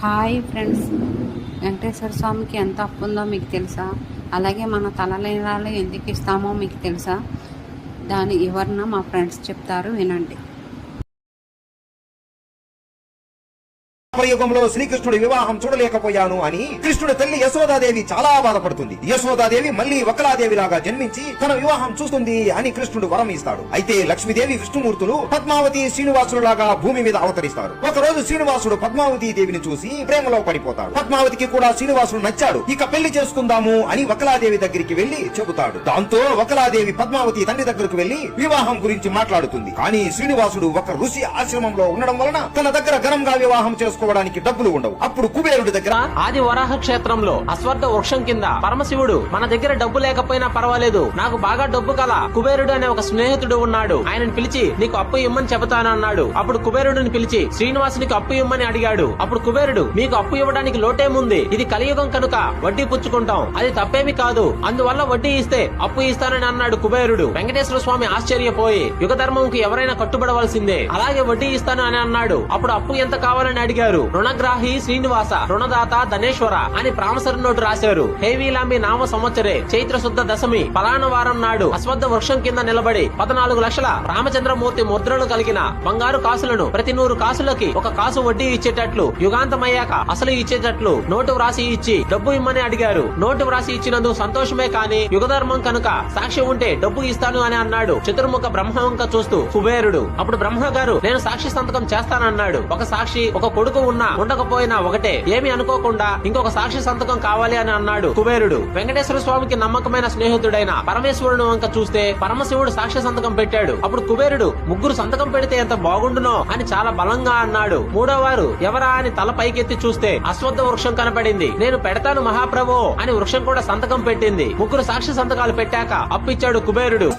Hi friends, Venkateswara స్వామికి ఎంత అప్పు ఉందో మీకు తెలుసా? అలాగే మన తలనీలాలు ఎందుకు ఇస్తామో మీకు తెలుసా? దాని వివరణ మా ఫ్రెండ్స్ చెప్తారు, వినండి. యుగంలో శ్రీకృష్ణుడి వివాహం చూడలేకపోయాను అని కృష్ణుడి తల్లి యశోదాదేవి చాలా బాధపడుతుంది. యశోదాదేవి మళ్ళీ వకలాదేవి లాగా జన్మించి తన వివాహం చూస్తుంది అని కృష్ణుడు వరం ఇస్తాడు. అయితే లక్ష్మీదేవి విష్ణుమూర్తులు పద్మావతి శ్రీనివాసులు లాగా భూమి మీద అవతరిస్తారు. ఒక రోజు శ్రీనివాసుడు పద్మావతి దేవిని చూసి ప్రేమలో పడిపోతాడు. పద్మావతికి కూడా శ్రీనివాసుడు నచ్చాడు. ఇక పెళ్లి చేసుకుందాము అని వకలాదేవి దగ్గరికి వెళ్లి చెబుతాడు. దాంతో వకలాదేవి పద్మావతి తండ్రి దగ్గరకు వెళ్లి వివాహం గురించి మాట్లాడుతుంది. కానీ శ్రీనివాసుడు ఒక ఋషి ఆశ్రమంలో ఉండడం వలన తన దగ్గర ఘనంగా వివాహం చేసుకోవడానికి డబ్బులు ఉండవు. అప్పుడు కుబేరుడి దగ్గర ఆది వరాహ క్షేత్రంలో అశ్వత్థ వృక్షం కింద పరమశివుడు, మన దగ్గర డబ్బు లేకపోయినా పర్వాలేదు, నాకు బాగా డబ్బు కల కుబేరుడు అనే ఒక స్నేహితుడు ఉన్నాడు, ఆయనను పిలిచి నీకు అప్పు ఇమ్మని చెబుతాను అన్నాడు. అప్పుడు కుబేరుడిని పిలిచి శ్రీనివాసునికి అప్పు ఇమ్మని అడిగాడు. అప్పుడు కుబేరుడు, మీకు అప్పు ఇవ్వడానికి లోటేముంది, ఇది కలియుగం కనుక వడ్డీ పుచ్చుకుంటాం, అది తప్పేమి కాదు, అందువల్ల వడ్డీ ఇస్తే అప్పు ఇస్తానని అన్నాడు కుబేరుడు. వెంకటేశ్వర స్వామి ఆశ్చర్యపోయి, యుగ ధర్మంకి ఎవరైనా కట్టుబడవలసిందే, అలాగే వడ్డీ ఇస్తాను అని అన్నాడు. అప్పుడు అప్పు ఎంత కావాలని అడిగారు. రుణగ్రాహి శ్రీనివాస, రుణదాత ధనేశ్వర అని ప్రామసరి నోటు రాశారు. హేవీలాంబి నామ సంవత్సరే చైత్ర శుద్ధ దశమి పలాన వారం నాడు అశ్వత్థ వృక్షం కింద నిలబడి 14 లక్షల రామచంద్రమూర్తి ముద్రలు కలిగిన బంగారు కాసులను ప్రతి 100 కాసులకి ఒక కాసు వడ్డీ ఇచ్చేటట్లు, యుగాంతమయ్యాక అసలు ఇచ్చేటట్లు నోటు వ్రాసి ఇచ్చి డబ్బు ఇమ్మని అడిగారు. నోటు వ్రాసి ఇచ్చినందుకు సంతోషమే కాని యుగధర్మం కనుక సాక్షి ఉంటే డబ్బు ఇస్తాను అని అన్నాడు. చతుర్ముఖ బ్రహ్మవంక చూస్తూ కుబేరుడు. అప్పుడు బ్రహ్మ గారు, నేను సాక్షి సంతకం చేస్తానన్నాడు. ఒక సాక్షి ఒక కొడుకు ఉన్నా ఉండకపోయినా ఒకటే, ఏమి అనుకోకుండా ఇంకొక సాక్షి సంతకం కావాలి అని అన్నాడు కుబేరుడు. వెంకటేశ్వర స్వామికి నమ్మకమైన స్నేహితుడైన పరమేశ్వరుడు వంక చూస్తే పరమశివుడు సాక్షి సంతకం పెట్టాడు. అప్పుడు కుబేరుడు, ముగ్గురు సంతకం పెడితే ఎంత బాగుండునో అని చాలా బలంగా అన్నాడు. మూడోవారు ఎవరా అని తల పైకెత్తి చూస్తే అశ్వత్థ వృక్షం కనపడింది. నేను పెడతాను మహాప్రభు అని వృక్షం కూడా సంతకం పెట్టింది. ముగ్గురు సాక్షి సంతకాలు పెట్టాక అప్పిచ్చాడు కుబేరుడు.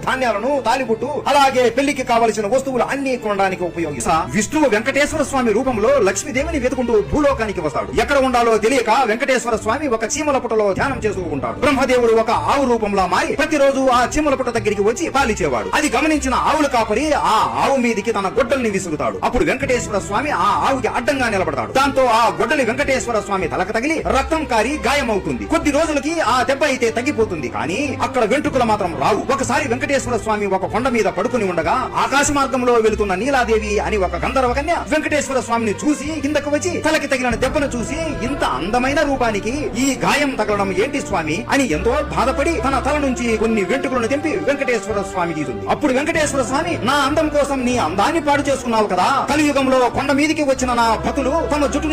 ధాన్యాలను, తాలిబుట్టు, అలాగే పెళ్లికి కావలసిన వస్తువులు అన్ని కొనడానికి ఉపయోగిస్తా. విష్ణువు వెంకటేశ్వర స్వామి రూపంలో లక్ష్మీదేవిని వెతుకుంటూ భూలోకానికి వస్తాడు. ఎక్కడ ఉండాలో తెలియక వెంకటేశ్వర స్వామి ఒక చీమల పుట్టలో ధ్యానం చేస్తూ ఉంటాడు. బ్రహ్మదేవుడు ఒక ఆవు రూపంలో మారి ప్రతిరోజు ఆ చీమల పుట్ట దగ్గరికి వచ్చి పాలిచేవాడు. అది గమనించిన ఆవుల కాపరి ఆ ఆవు మీదికి తన గొడ్డల్ని విసురుతాడు. అప్పుడు వెంకటేశ్వర స్వామి ఆ ఆవుకి అడ్డంగా నిలబడతాడు. దాంతో ఆ గొడ్డలి వెంకటేశ్వర స్వామి తలకు తగిలి రక్తం కారి గాయమవుతుంది. కొద్ది రోజులకి ఆ దెబ్బ అయితే తగ్గిపోతుంది, కానీ అక్కడ వెంట్రుకలు మాత్రం రావు. ఒకసారి వెంకటేశ్వర స్వామి ఒక కొండ మీద పడుకుని ఉండగా ఆకాశ మార్గంలో వెళుతున్న నీలాదేవి అని ఒక గంధర్వ కన్య వెంకటేశ్వర స్వామిని చూసి కిందకు వచ్చి తలకి తగిలిన దెబ్బను చూసి, ఇంత అందమైన రూపానికి ఈ గాయం తగలడం ఏంటి స్వామి అని ఎంతో బాధపడి తన తల నుంచి కొన్ని వెంట్రుకలను తెంపి వెంకటేశ్వర స్వామి గీతుంది. అప్పుడు వెంకటేశ్వర స్వామి, నా అందం కోసం నీ అందాన్ని పాడు చేసుకున్నావు కదా, కలియుగంలో కొండ మీదికి వచ్చిన నా భక్తులు తమ జుట్టుని